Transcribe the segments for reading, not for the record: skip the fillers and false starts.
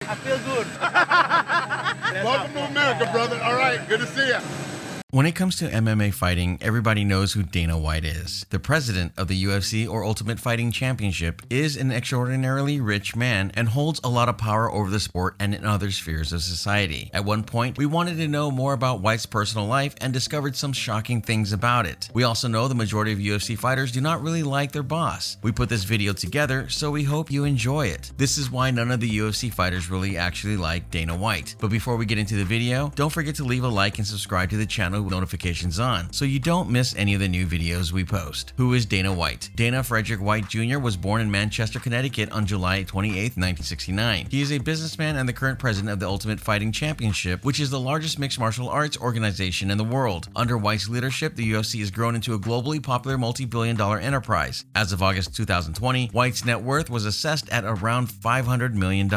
I feel good. Welcome to America, brother. All right, good to see you. When it comes to MMA fighting, everybody knows who Dana White is. The president of the UFC, or Ultimate Fighting Championship, is an extraordinarily rich man and holds a lot of power over the sport and in other spheres of society. At one point, we wanted to know more about White's personal life and discovered some shocking things about it. We also know the majority of UFC fighters do not really like their boss. We put this video together, so we hope you enjoy it. This is why none of the UFC fighters really actually like Dana White. But before we get into the video, don't forget to leave a like and subscribe to the channel with notifications on so you don't miss any of the new videos we post. Who is Dana White? Dana Frederick White Jr. was born in Manchester, Connecticut on July 28, 1969. He is a businessman and the current president of the Ultimate Fighting Championship, which is the largest mixed martial arts organization in the world. Under White's leadership, the UFC has grown into a globally popular multi-billion-dollar enterprise. As of August 2020, White's net worth was assessed at around $500 million.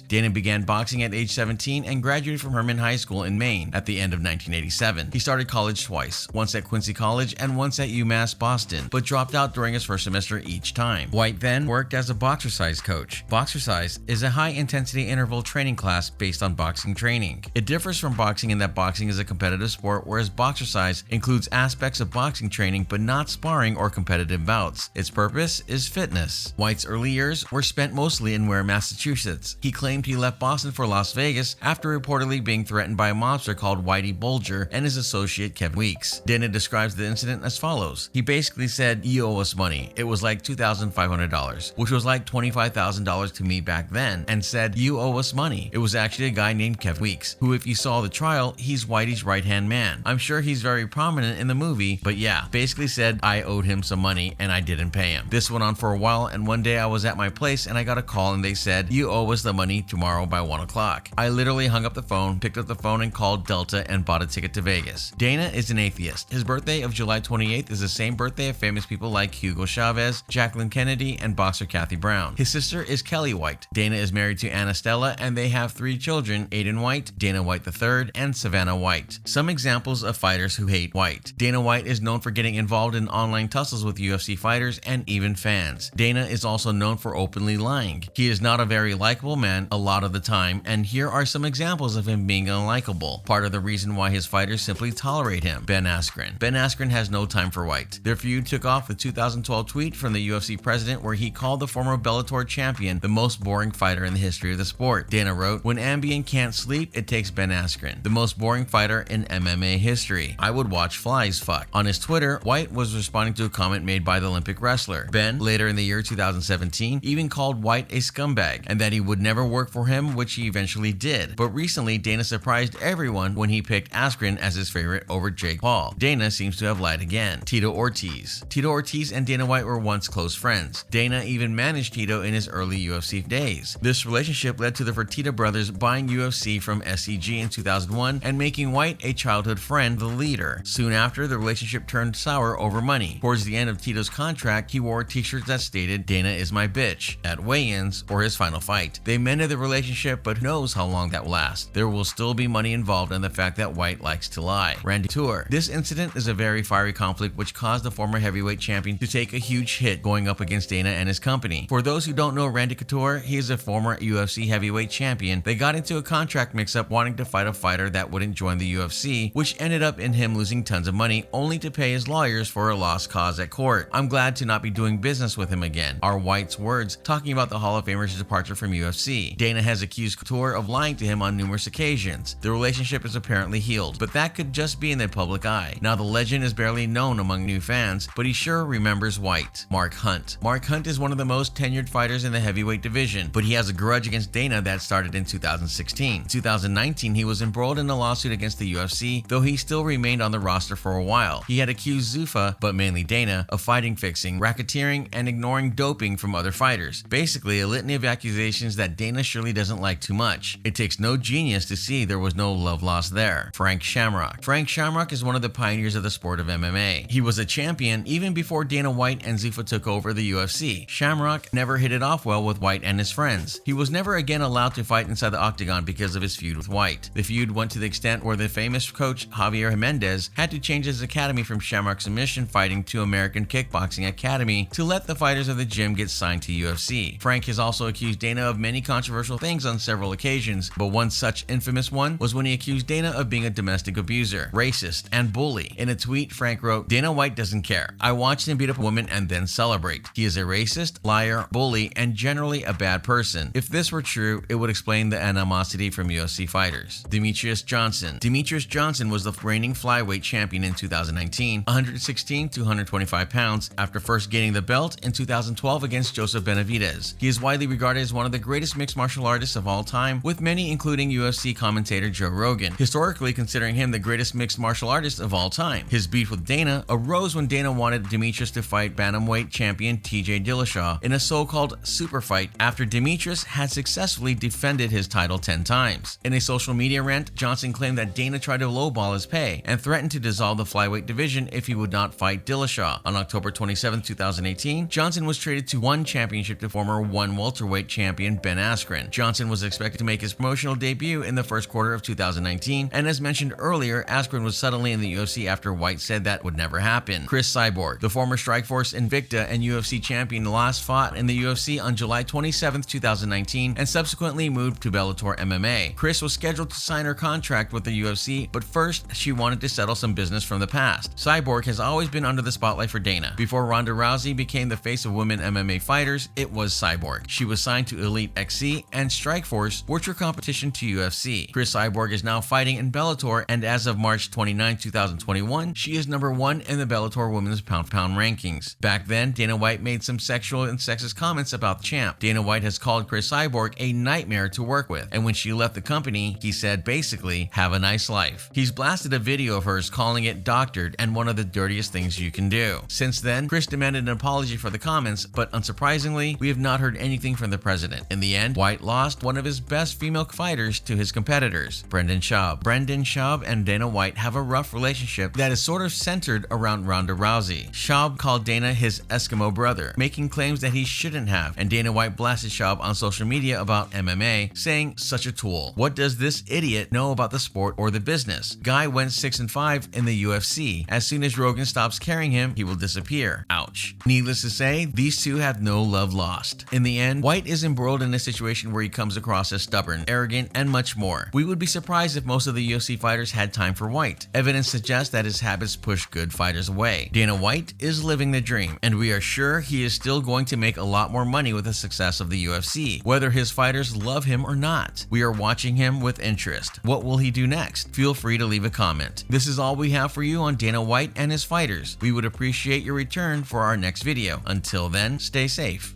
Dana began boxing at age 17 and graduated from Herman High School in Maine at the end of 1987. He started college twice, once at Quincy College and once at UMass Boston, but dropped out during his first semester each time. White then worked as a boxercise coach. Boxercise is a high-intensity interval training class based on boxing training. It differs from boxing in that boxing is a competitive sport, whereas boxercise includes aspects of boxing training but not sparring or competitive bouts. Its purpose is fitness. White's early years were spent mostly in Ware, Massachusetts. He claimed he left Boston for Las Vegas after reportedly being threatened by a mobster called Whitey Bulger and his associate Kevin Weeks. Dana describes the incident as follows. He basically said, "You owe us money." It was like $2,500, which was like $25,000 to me back then, and said, "You owe us money." It was actually a guy named Kevin Weeks, who, if you saw the trial, he's Whitey's right-hand man. I'm sure he's very prominent in the movie, but yeah, basically said I owed him some money and I didn't pay him. This went on for a while, and one day I was at my place and I got a call and they said, "You owe us the money tomorrow by 1 o'clock. I literally hung up the phone, picked up the phone and called Delta and bought a ticket to Vegas. Dana is an atheist. His birthday of July 28th is the same birthday of famous people like Hugo Chavez, Jacqueline Kennedy, and boxer Kathy Brown. His sister is Kelly White. Dana is married to Anna Stella, and they have 3 children, Aiden White, Dana White III, and Savannah White. Some examples of fighters who hate White. Dana White is known for getting involved in online tussles with UFC fighters and even fans. Dana is also known for openly lying. He is not a very likable man a lot of the time, and here are some examples of him being unlikable. Part of the reason why his fighters simply tolerate him. Ben Askren. Ben Askren has no time for White. Their feud took off with a 2012 tweet from the UFC president where he called the former Bellator champion the most boring fighter in the history of the sport. Dana wrote, "When Ambien can't sleep, it takes Ben Askren, the most boring fighter in MMA history. I would watch flies fuck." On his Twitter, White was responding to a comment made by the Olympic wrestler. Ben, later in the year 2017, even called White a scumbag and that he would never work for him, which he eventually did. But recently, Dana surprised everyone when he picked Askren as his favorite over Jake Paul. Dana seems to have lied again. Tito Ortiz. Tito Ortiz and Dana White were once close friends. Dana even managed Tito in his early UFC days. This relationship led to the Fertitta brothers buying UFC from SEG in 2001 and making White a childhood friend, the leader. Soon after, the relationship turned sour over money. Towards the end of Tito's contract, he wore t-shirts that stated, "Dana is my bitch," at weigh-ins or his final fight. They mended the relationship, but who knows how long that will last. There will still be money involved and the fact that White likes to lie. Randy Couture. This incident is a very fiery conflict which caused the former heavyweight champion to take a huge hit going up against Dana and his company. For those who don't know Randy Couture, he is a former UFC heavyweight champion. They got into a contract mix-up wanting to fight a fighter that wouldn't join the UFC, which ended up in him losing tons of money only to pay his lawyers for a lost cause at court. "I'm glad to not be doing business with him again," are White's words, talking about the Hall of Famer's departure from UFC. Dana has accused Couture of lying to him on numerous occasions. The relationship is apparently healed, but that could just be in the public eye. Now the legend is barely known among new fans, but he sure remembers White. Mark Hunt. Mark Hunt is one of the most tenured fighters in the heavyweight division, but he has a grudge against Dana that started in 2016. In 2019, he was embroiled in a lawsuit against the UFC, though he still remained on the roster for a while. He had accused Zuffa, but mainly Dana, of fighting fixing, racketeering, and ignoring doping from other fighters. Basically, a litany of accusations that Dana surely doesn't like too much. It takes no genius to see there was no love lost there. Frank Shamrock. Frank Shamrock is one of the pioneers of the sport of MMA. He was a champion even before Dana White and Zuffa took over the UFC. Shamrock never hit it off well with White and his friends. He was never again allowed to fight inside the octagon because of his feud with White. The feud went to the extent where the famous coach Javier Jimenez had to change his academy from Shamrock Submission Fighting to American Kickboxing Academy to let the fighters of the gym get signed to UFC. Frank has also accused Dana of many controversial things on several occasions, but one such infamous one was when he accused Dana of being a domestic abuser, racist, and bully. In a tweet, Frank wrote, "Dana White doesn't care. I watched him beat up a woman and then celebrate. He is a racist, liar, bully, and generally a bad person. If this were true, it would explain the animosity from UFC fighters." Demetrius Johnson. Demetrius Johnson was the reigning flyweight champion in 2019, 116 to 125 pounds, after first gaining the belt in 2012 against Joseph Benavidez. He is widely regarded as one of the greatest mixed martial artists of all time, with many including UFC commentator Joe Rogan, historically considering him the greatest mixed martial artist of all time. His beef with Dana arose when Dana wanted Demetrius to fight bantamweight champion TJ Dillashaw in a so-called super fight after Demetrius had successfully defended his title 10 times. In a social media rant, Johnson claimed that Dana tried to lowball his pay and threatened to dissolve the flyweight division if he would not fight Dillashaw. On October 27, 2018, Johnson was traded to one championship to former one welterweight champion Ben Askren. Johnson was expected to make his promotional debut in the first quarter of 2019, and as mentioned earlier, Askren was suddenly in the UFC after White said that would never happen. Chris Cyborg, the former Strikeforce Invicta and UFC champion, last fought in the UFC on July 27, 2019, and subsequently moved to Bellator MMA. Chris was scheduled to sign her contract with the UFC, but first she wanted to settle some business from the past. Cyborg has always been under the spotlight for Dana. Before Ronda Rousey became the face of women MMA fighters, it was Cyborg. She was signed to Elite XC and Strikeforce, which were competition to UFC. Chris Cyborg is now fighting in Bellator, and as of March 29, 2021, she is number 1 in the Bellator women's pound-for-pound rankings. Back then, Dana White made some sexual and sexist comments about the champ. Dana White has called Chris Cyborg a nightmare to work with, and when she left the company, he said basically, "Have a nice life." He's blasted a video of hers calling it doctored and one of the dirtiest things you can do. Since then, Chris demanded an apology for the comments, but unsurprisingly, we have not heard anything from the president. In the end, White lost one of his best female fighters to his competitors, Brendan Schaub. Brendan Schaub and Dana White have a rough relationship that is sort of centered around Ronda Rousey. Schaub called Dana his Eskimo brother, making claims that he shouldn't have, and Dana White blasted Schaub on social media about MMA, saying, "Such a tool. What does this idiot know about the sport or the business? Guy went 6-5 in the UFC. As soon as Rogan stops carrying him, he will disappear. Ouch." Needless to say, these two have no love lost. In the end, White is embroiled in a situation where he comes across as stubborn, arrogant, and much more. We would be surprised if most of the UFC fighters had time for White. Evidence suggests that his habits push good fighters away. Dana White is living the dream, and we are sure he is still going to make a lot more money with the success of the UFC, whether his fighters love him or not. We are watching him with interest. What will he do next? Feel free to leave a comment. This is all we have for you on Dana White and his fighters. We would appreciate your return for our next video. Until then, stay safe.